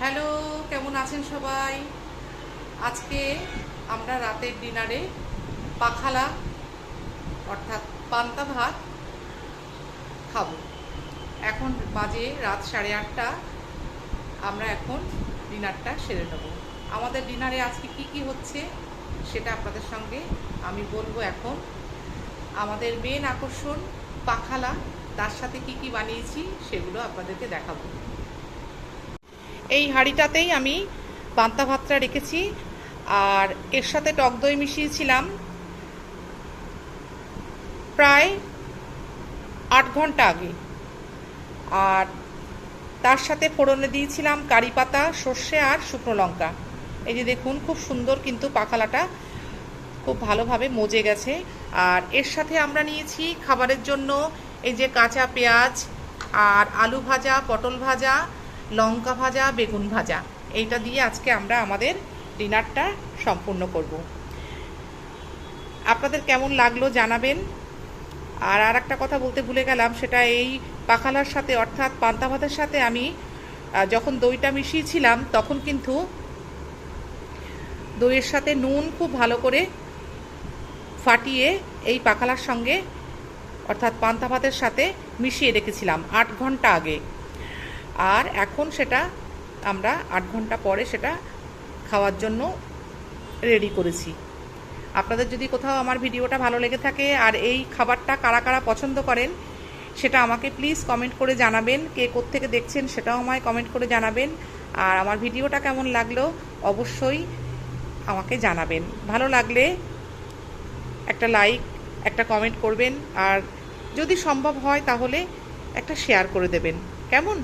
Hello, কেমন আছেন সবাই? আজকে আমরা রাতের ডিনারে পাখালা অর্থাৎ পান্তা ভাত খাবো। এখন বাজে রাত 8:30। আমরা এখন ডিনারটা সেরে নেব। আমাদের ডিনারে আজকে কি কি হচ্ছে সেটা আপনাদের সঙ্গে আমি বলবো এখন। আমাদের মেন আকর্ষণ পাখালা, তার সাথে কি কি বানিয়েছি সেগুলো আপনাদেরকে দেখাবো। এই হাঁড়িটাতেই আমি পান্তা ভাতটা রেখেছি, আর এর সাথে টক দই মিশিয়েছিলাম প্রায় 8 ঘন্টা আগে। আর তার সাথে ফোড়নে দিয়েছিলাম কারি পাতা, সর্ষে আর শুকনো লঙ্কা। এই যে দেখুন, খুব সুন্দর কিন্তু পাখালাটা খুব ভালোভাবে মজে গেছে। আর এর সাথে আমরা নিয়েছি খাবারের জন্য এই যে কাঁচা পেঁয়াজ আর আলু ভাজা, পটল ভাজা, লঙ্কা ভাজা, বেগুন ভাজা। এইটা দিয়ে আজকে আমরা আমাদের ডিনারটা সম্পূর্ণ করব। আপনাদের কেমন লাগলো জানাবেন। আর একটা কথা বলতে ভুলে গেলাম, সেটা এই পাখালার সাথে অর্থাৎ পান্তা ভাতের সাথে আমি যখন দইটা মিশিয়েছিলাম তখন কিন্তু দইয়ের সাথে নুন খুব ভালো করে ফাটিয়ে এই পাখালার সঙ্গে অর্থাৎ পান্তা ভাতের সাথে মিশিয়ে রেখেছিলাম 8 ঘন্টা আগে। আর এখন সেটা আমরা 8 ঘন্টা পরে সেটা খাওয়ার জন্য রেডি করেছি। আপনাদের যদি কোথাও আমার ভিডিওটা ভালো লেগে থাকে আর এই খাবারটা কারা কারা পছন্দ করেন সেটা আমাকে প্লিজ কমেন্ট করে জানাবেন। কে কোত্থেকে দেখছেন সেটাও আমায় কমেন্ট করে জানাবেন। আর আমার ভিডিওটা কেমন লাগলো অবশ্যই আমাকে জানাবেন। ভালো লাগলে একটা লাইক, একটা কমেন্ট করবেন, আর যদি সম্ভব হয় তাহলে একটা শেয়ার করে দেবেন। কেমন?